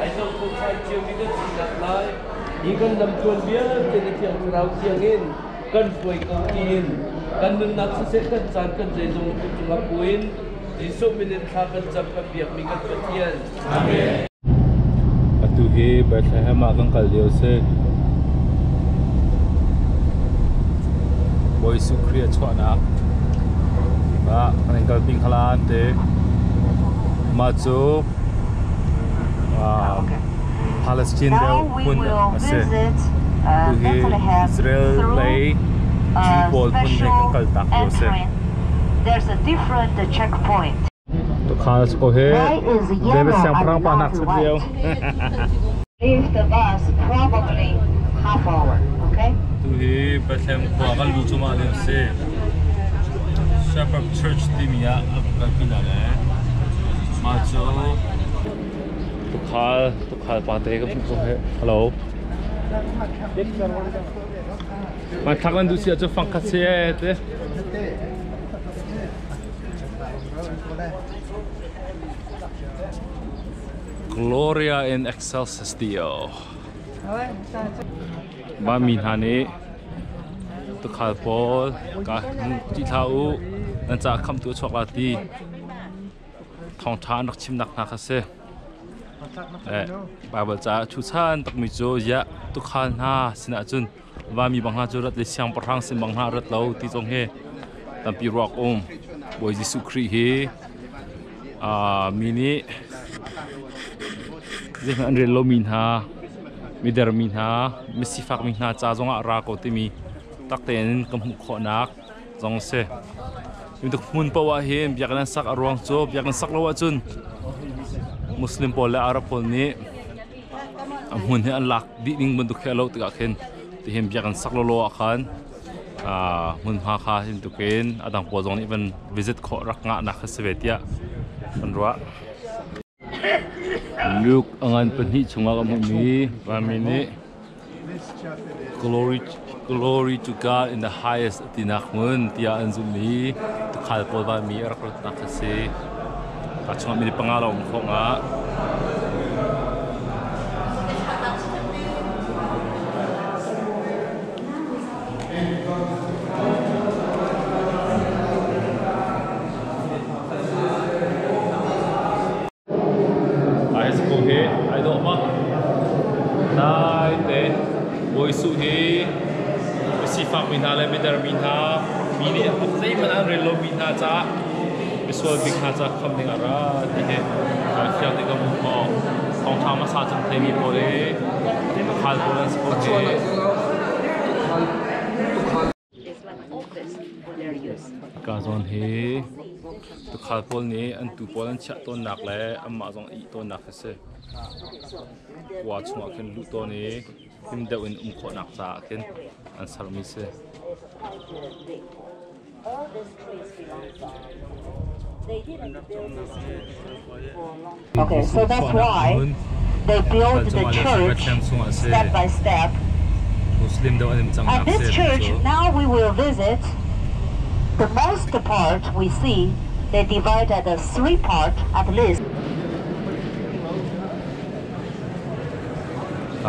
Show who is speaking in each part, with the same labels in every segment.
Speaker 1: ai đâu không phải chiều đi đất chỉ đặt lại ý cần làm chuồn bia trên cái chiều rau chiang in cần phơi cầu tin cần nâng nắp sẽ cần sàn cần dây dùng chúng ngập quên đi số mình nên khá cần chậm các việc mình cần phát triển. Amen.
Speaker 2: Tu hi Bethlehem agang kaldio se boy su kriya chwana ba kaning kalping halan te machu Palestine deu hun ase tu hi Israel lay people hun ne kal tak lo se
Speaker 3: there's a different checkpoint.
Speaker 2: To khas ko he debe sampang panak se deu
Speaker 3: Leave the bus probably half hour, okay?
Speaker 2: tu hi Bethlehem ko agal lu chuma le se Shepherd Church timia apina le macho to khal pa te ko he hello ma thaklan du sia cho phang kha se te Gloria in excelsis Deo. Ba min hani to khal pol ka ti thau nan cha kham tu chok la ti thong tha nak chim nak na kha se ba cha chu chan tak mi jo ya to khal na sina chun wa mi bang ha chu rat le siang parang sin bang ha rat lo ti chong he tam pi rock boy Jesu Christ he mini Zeng andre lo min ha midar min ha mesi fak min ha cha zonga ra ko ti mi takten kam kho nak zong se mi tuk mun pa wa hem biak nan sak arwang cho biak nan sak lo wa chun muslim pol la arab pol ni amun he anlak di ding ban du khelo ta khen ti hem biak nan sak lo khan mun ha kha him tuken adang po zong ni ban visit kho rak nga na khasvetia anwa Look angan penhi chunga ka mumi pamini glory to God in the highest tinakmun tia anzumi to khal pol ba mi rakot nakase ka chunga mi pangalaw mo nga Su he si fak min ha le midar min ha mini zai man an relo min ha cha visual big ha cha kham ding ara ti he ka khya de kam ko thong tha ma sa chang thei mi po le khal po lan sport he ka zon he to khal pol ni an tu pol an cha ton nak le amma zong I ton nak se wa chunga khen lu to ni him deu in kho nak cha ken an sarmi se
Speaker 3: Okay, so that's why they built the church step by step. At this church, now we will visit. The most part we see, they divided the 3 parts at least.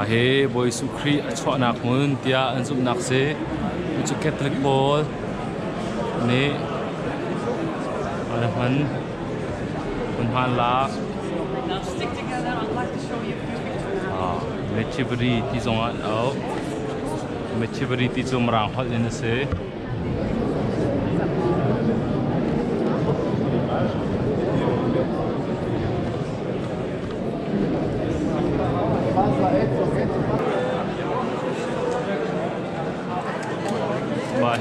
Speaker 2: He boy su Kri chwa nak mun tia an zum nak se chu Catholic ball ne ala han un han la stick together. I'd like to show you a few pictures. Mechibri ti zong an au mechibri ti zum rang hol in se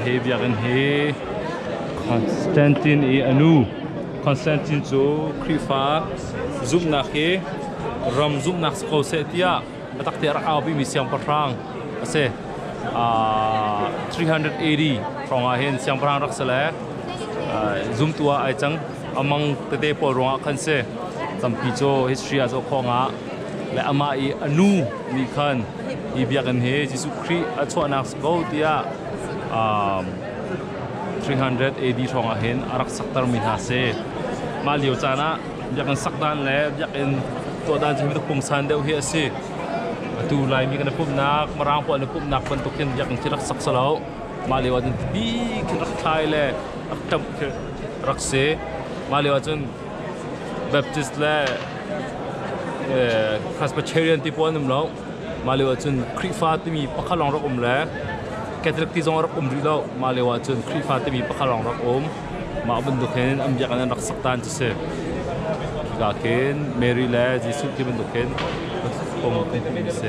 Speaker 2: he biakin he Constantine e anu Constantine jo krifa zum na he ram zum na ko se tia atak te ra au bi mi siam parang ase 380 from a hen siam parang rak sele zum tua ai chang among te po ronga khan se sampi cho history azo khonga le ama e anu ni khan I biakin he Jesu Christ a chwa nak ko tia 380 thong a hen arak saktar min ha se ma liu chana yakan sakdan le yakin ตัวด้านที่มีตุกปงสันเดียวเฮียสิตูไลมีกันปุ่มนักมารางพวกนั้นปุ่มนักเป็นตุกเขียนอยากที่รักสักสลาวมาเลว่าจนดีขึ้นรักไทยเลยรักจำรักเสมาเลว่าจนแบบจิสเลยคาสเปเชียนที่พวกนั้นแล้วมาเลว่าจนคริฟาที่มีปะขลองรักเลยแคทริกที่จงรักดีแล้วมาเลว่าจนคริฟาที่มีปะขลองรักมาเป็นตุกเขียนอยากนั้นรักสักตันจะเสกาเขียนเมรีเล่จิสุที่เป็นตุกเขียนผมเป็นเส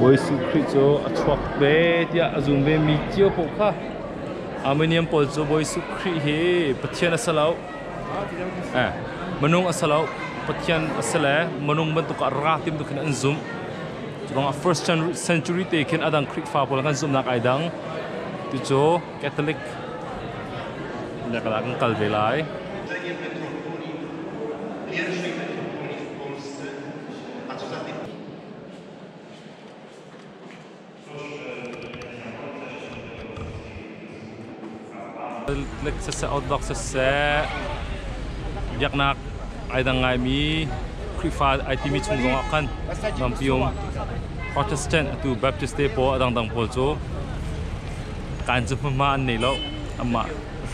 Speaker 2: บอยสุคริโจอัชวักเบที่อาจุมเบมีเจียวปกค่ะอามิเนียมปอลโจบอยสุคริเฮปัจเจียนอัสลาวมนุงอัสลาวปัจเจียนอัสลามนุงบรรทุกราติมตุกนันซุมตรง first century เตคินอดังคริกฟ้าพลังกันซุมนักไอดังตุโจแคทอลิกนักลังกัลเวลัยเล็กเสออดดอกเสอยากนักไอ้ดังไงมีคริฟาไอที่มีชุมงกันนำพิมพ์โปรเตสแตนต์ตัวแบปติสต์เตโปดังโพลโจการจะมุ่งมั่นในโลกอามา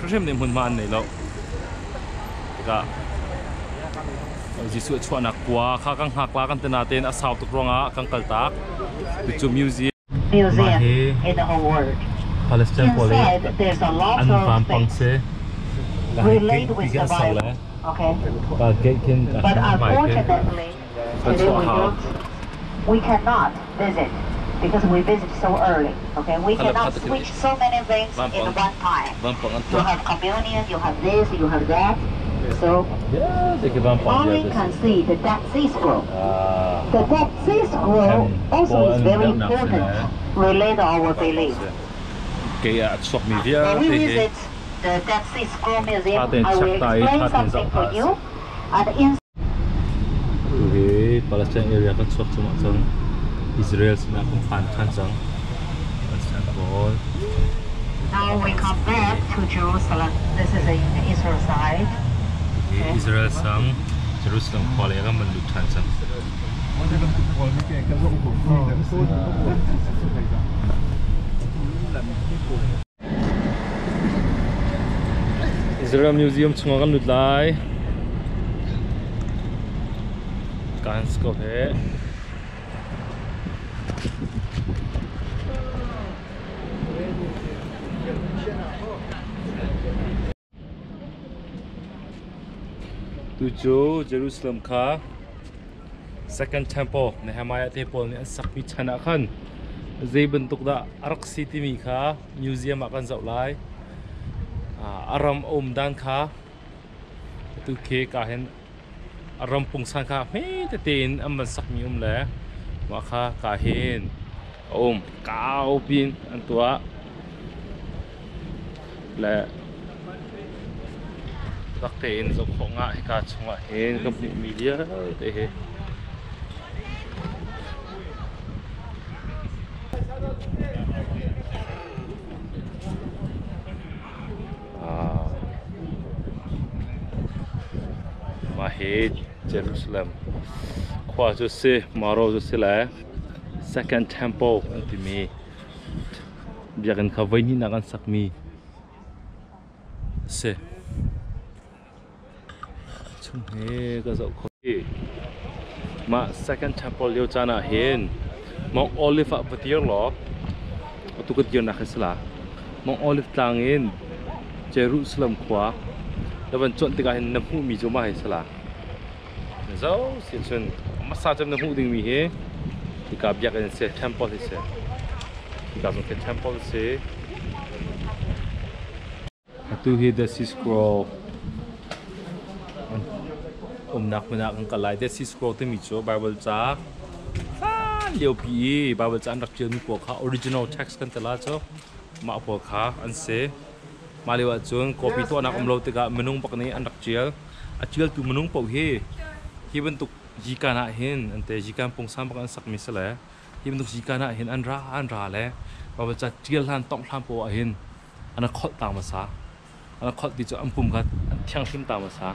Speaker 2: เริ่มในมุ่งมั่นในโลกก็จิสุชวนนักกว่าข้ากังหักลากันเตนาเตนอาสาวตุกรองกังกัลตักจุดมิวเซียม
Speaker 3: in the whole world.
Speaker 2: Palestine
Speaker 3: Inside, there's a lot of things related with the Bible. Okay. But unfortunately, today we cannot visit because we visit so early. Okay. We cannot switch so many things in one time. You have communion, you have this, you have that. So only can see the Dead Sea Scroll. The Dead Sea Scroll also is very important related to our belief. When we visit the Dead Sea Scroll Museum, I will explain something for you.
Speaker 2: Palestine area kan suak cuma sang Israel sini aku kan sang
Speaker 3: Now we come back to Jerusalem. This is the Israel side.
Speaker 2: Israel sang Jerusalem kuala kan melutan sang Israel Museum cuma kan lutlai kan skop he tujuh Jerusalem ka second temple Nehemiah temple ni sakmi chana kan zai bentuk da arak city mi ka museum akan zaulai aram dan ka tu ke ka hen aram pungsan ka me te tin aman sakmi le ma ka hen kau pin an tua le tak tin zo khonga ka chunga hen ka media te he Mahid Jerusalem khwa jo se maro jo se la second temple anti me biakan ka vaini na kan sakmi se chung he ka zo khoi ma second temple yo chana hen mong olive apatir lo atukut yon na khasla mong olive tlangin Jerusalem khwa daban chon tika hin namu mi jo ma hai sala zo sin chun masa jam namu ding mi he tika byak an se temple se tika zo ke temple se atu hi the scroll nak menak ang kalai the scroll te mi cho bible cha liu pi bible cha nak cheu mi po kha original text kan tala cho ma po kha an se Maliwat chun kopi tu anak omlo tega menung pakni anak chial achial tu menung pau he hi bentuk jika na hin ante jika pungsam pakan sak misale hi bentuk jika na hin an ra le bawa cha chial han tong tham po hin anak khot ta masa anak khot di cho ampum khat thiang thim ta masa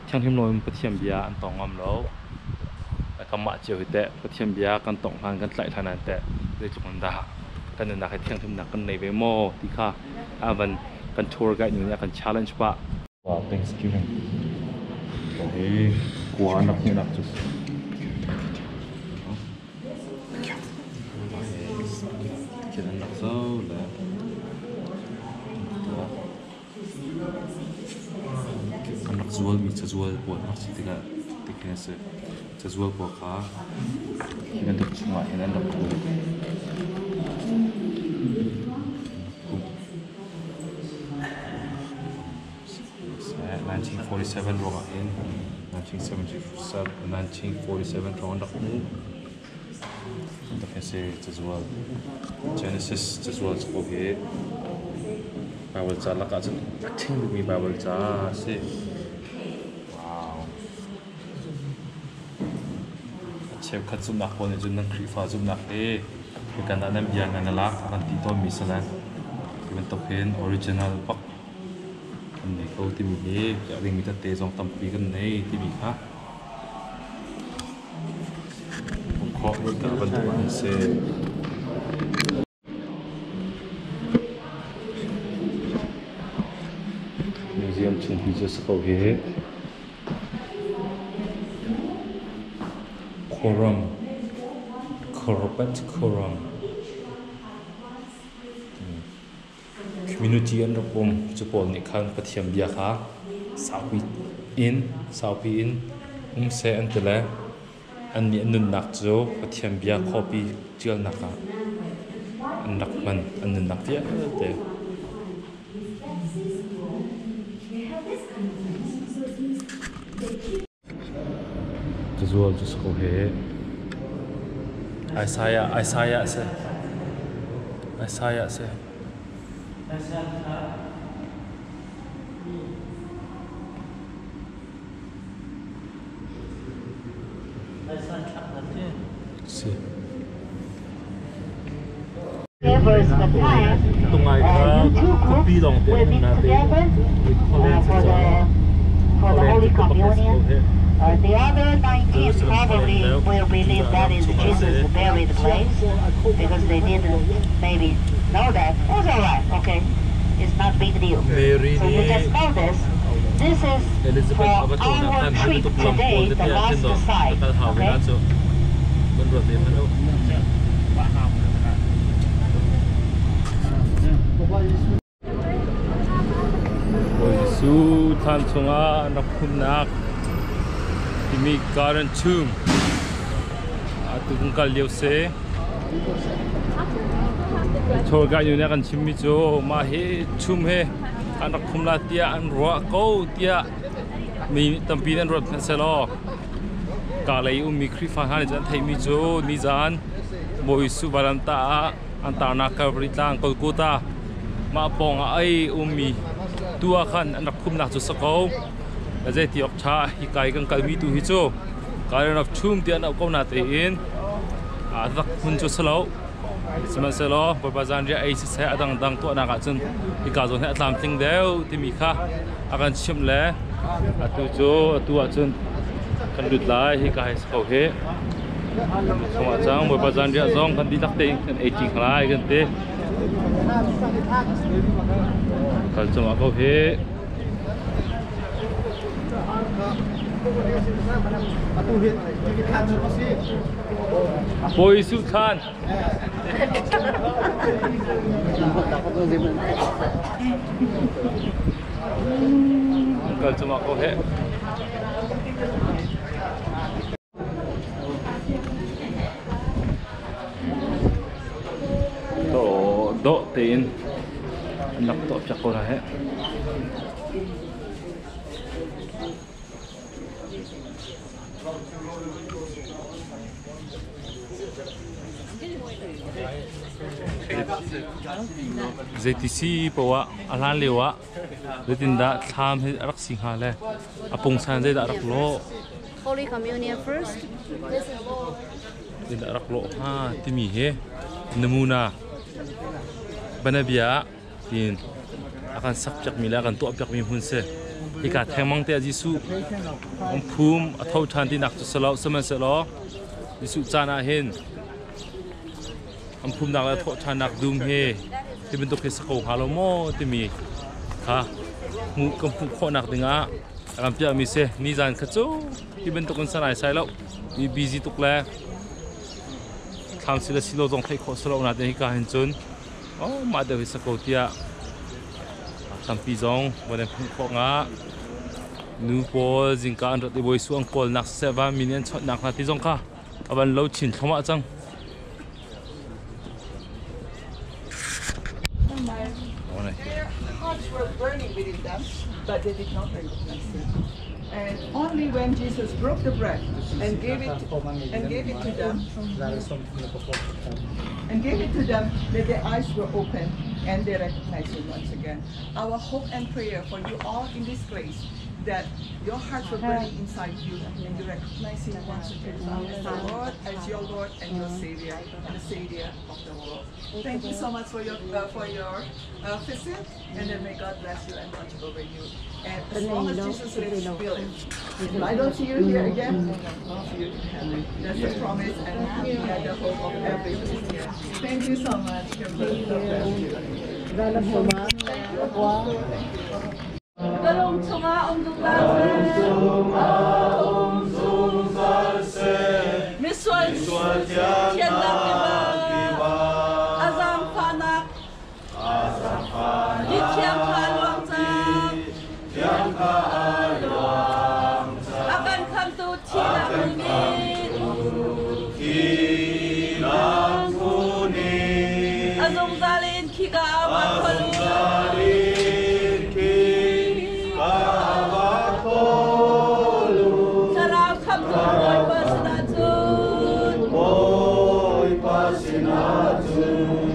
Speaker 2: thiang him loi pathiam bia an tong am lo kama chiu hi te pathiam bia kan tong han kan tlai thanan te le chukon da kan na ka thiang him na kan nei ve mo ti kha avan kan tour guide ni kan challenge pa wa Thanksgiving okay kwa nak ni nak chu kiran nak so la kan nak zual mi zual buat nak tiga tiga se zual po kha hinan dak chunga hinan dak tu 1947 roga in 1947 round dak mu dak se zual Genesis zual ko he Bible cha la ka chu thing mi Bible cha se wow chef khat zum nak ko ne jun nang khri fa zum nak e kan da nam bian na la kan ti to mi sala kan to pen original pak an ne ko ti mi he ya ding mi ta te jong tam pi kan nei ti mi kha ko ko ka ban to se museum chung Jesus ko he Koram community an ropom chupol ni khan pathiam bia kha saupi in se an tele an ni nun nak jo pathiam bia copy chial naka an nak man an nun nak ya te visual just go here Isaiah se see
Speaker 3: Verse the time, two groups will meet together for the Holy Communion. The other 19 probably will believe that is Jesus' buried place because they didn't maybe know that. That's all right, okay. It's not a big deal. So you just know this. This is for our trip today, the last site, okay?
Speaker 2: Su than chunga naphumnak timi current tomb atu kal liu se chor ga yu na kan chimmi cho ma he chum he kan naphumla tia an ro ko tia mi tampi an ro na se lo ka lai mi khri fa han jan thai mi cho ni jan moi su baranta an ta na ka britang kolkata ma pong ai mi tuah khan an rakhum nak chu sakau la je ti ok tha hi kai kan kalmi tu hi chu karan of chum ti an ko na te in a dak hun chu salo siman salo por bazan ria ai se adang dang to na ka chun hi ka zo ne atlam ting deu ti mi kha akan chim le atu chu atu a chun kan lut lai hi ka hai sakau he soma chang por bazan ria zong kan di tak te kan ai chi khlai kan te kal chuma ko he boy su khan kal chuma ko he to do tin nak to chak ko he ZTC pawa alan lewa letinda tham he rak singha le apung san je da rak lo
Speaker 4: Holy Communion first.
Speaker 2: da rak lo ha timi he namuna banabia tin akan sakjak mila kan to apyak mi hun se hi ka thengmang te jisu om phum a tho than ti nak chu salo sama salo jisu chana hin om phum nak la tho than nak dum he ti bin to ke sakho halo mo ti mi ha mu kam phu kho nak dinga ram pia mi se ni jan khachu ti bin to kon sanai sai lo mi busy tuk la tham sila silo jong thai kho salo na te hi ka hin chun oh ma de hi sakho tia tampi zong bolen kho nga nu pol jingka an rat boi suang pol nak 7 million chot nak na ti zong kha aban lo chin thoma chang
Speaker 5: Their hearts were burning within them, but they did not recognize him. And only when Jesus broke the bread and gave it to them, that their eyes were open and they recognized him once again. Our hope and prayer for you all in this place, that your hearts were burning inside you and you recognize him once again as the Lord, as your Lord and your Savior, and the Savior of the world. Thank you so much for your visit, and then may God bless you and watch over you. And as long as Jesus lives, will it. If I don't see you here again, I'll see you in heaven. That's the promise and the hope of every Christian. Thank you so much. God bless you.
Speaker 6: Galong tunga dung se miswal tian ba zaangfahnak di tiang kaluang akan kam tu tilang kuning azong zalin kika amat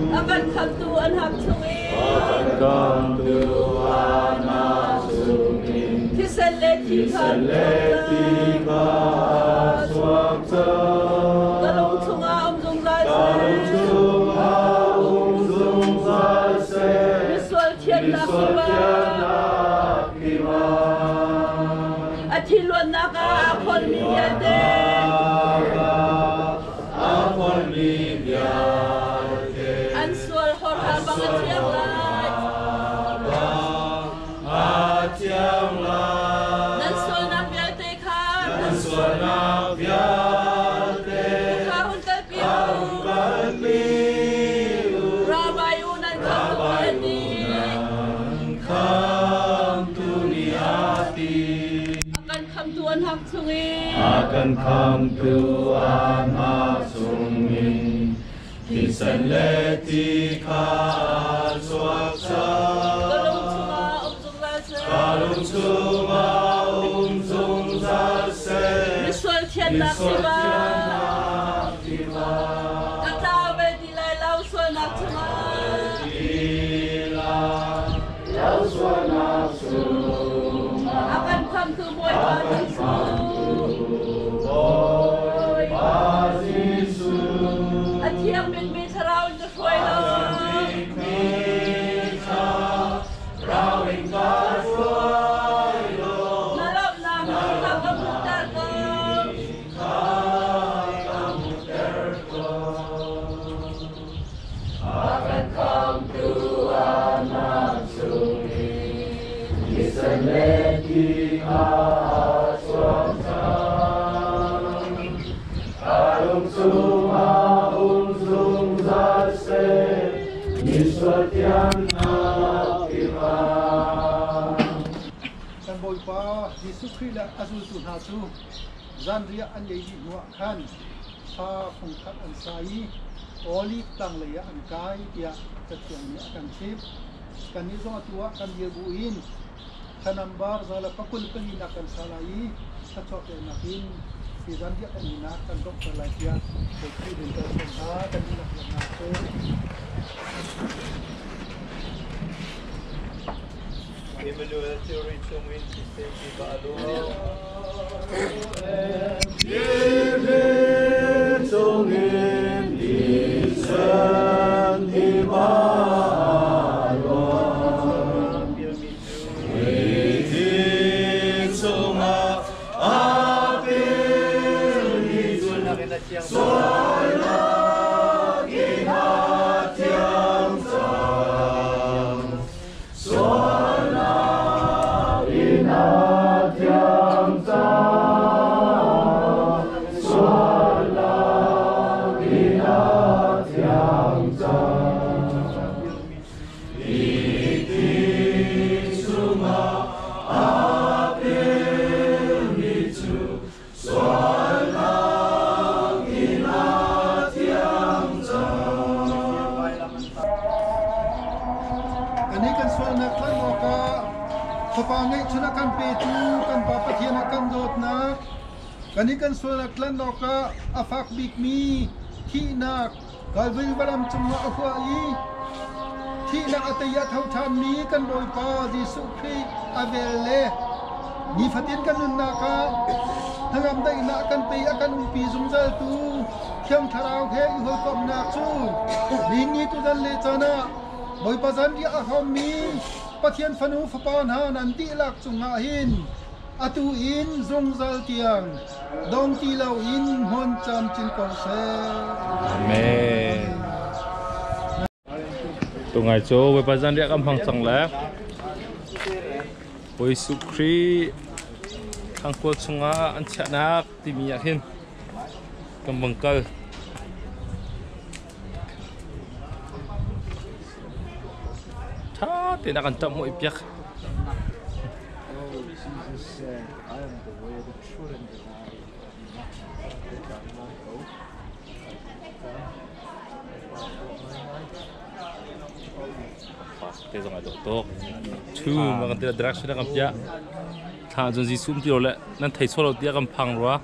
Speaker 6: akan kam tuan hak tungin kisaleti ka galong tunga zong se miswal tian kiba atilwan naka akol miyade answal horha bangat tiang lai nanswal nak biate kan kahun kalpiu rabayunan kam tuniati akan kam tuan hak sungin kisan leti ka swaksa galong tunga zong se miswal tian nak siba katawe dilai lau swal nak tunga akan kam tu boy pasisu atiang bin around the foil
Speaker 7: Bawipa Yesu Christ azul tu hasu zanria an yei nuwa khan sa khungkhat an sai oli tang leya an kai dia tatiang ni akan sip kan ni zo atua kan ye buin kanambar zala pakul kani nakan salai sa chok nakin si zanria kan ni na kan doktor laia ko ki den ta sa kan ni nak na ko
Speaker 8: Emmanuel theory chungin system di baalo. Chungin di san di baalo.
Speaker 7: Kanikan suara klan doka afak bikmi tinak galbil balam cuma ahuai tinak atayat hautan mi kan Bawipa Yesus Kristus avele ni fatin kan naka hangam dai nak kan pe akan umpi zumzal tu thiam tharau he ihol kom nak chu ni tu dan le chana Bawipa zan dia ahom mi pathian fanu fapan ha nanti lak chunga hin atu in zong zal tiang dong ti lau in hon cham chin ko se
Speaker 2: amen tungai cho we bazan dia kampang chang la Yesus Kristus khang ko chunga an chanak ti mi yakin kampang kal tha ti nak an tam mo ipyak
Speaker 8: I am the way, the truth, and the life.
Speaker 2: Tezong ato tok chu mga tira direction na kampya tha jon ji sum ti ole nan thai solo tia kampang ro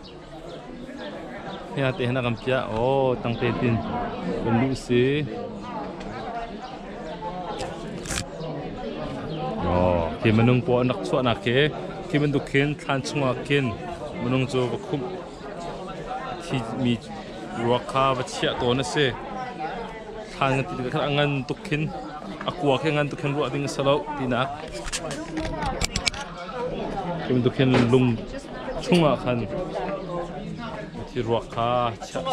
Speaker 2: ya te na kampya o tang te tin lu si o ki manung po nak chwa na ke ki man dukhin than chunga kin manung jo ba khum thi mi ro kha ba chia to na se than ti ka angan dukhin aqua ke ngan dukhin ro ding salo tinak ki man dukhin lung chunga khan ti ro kha chia to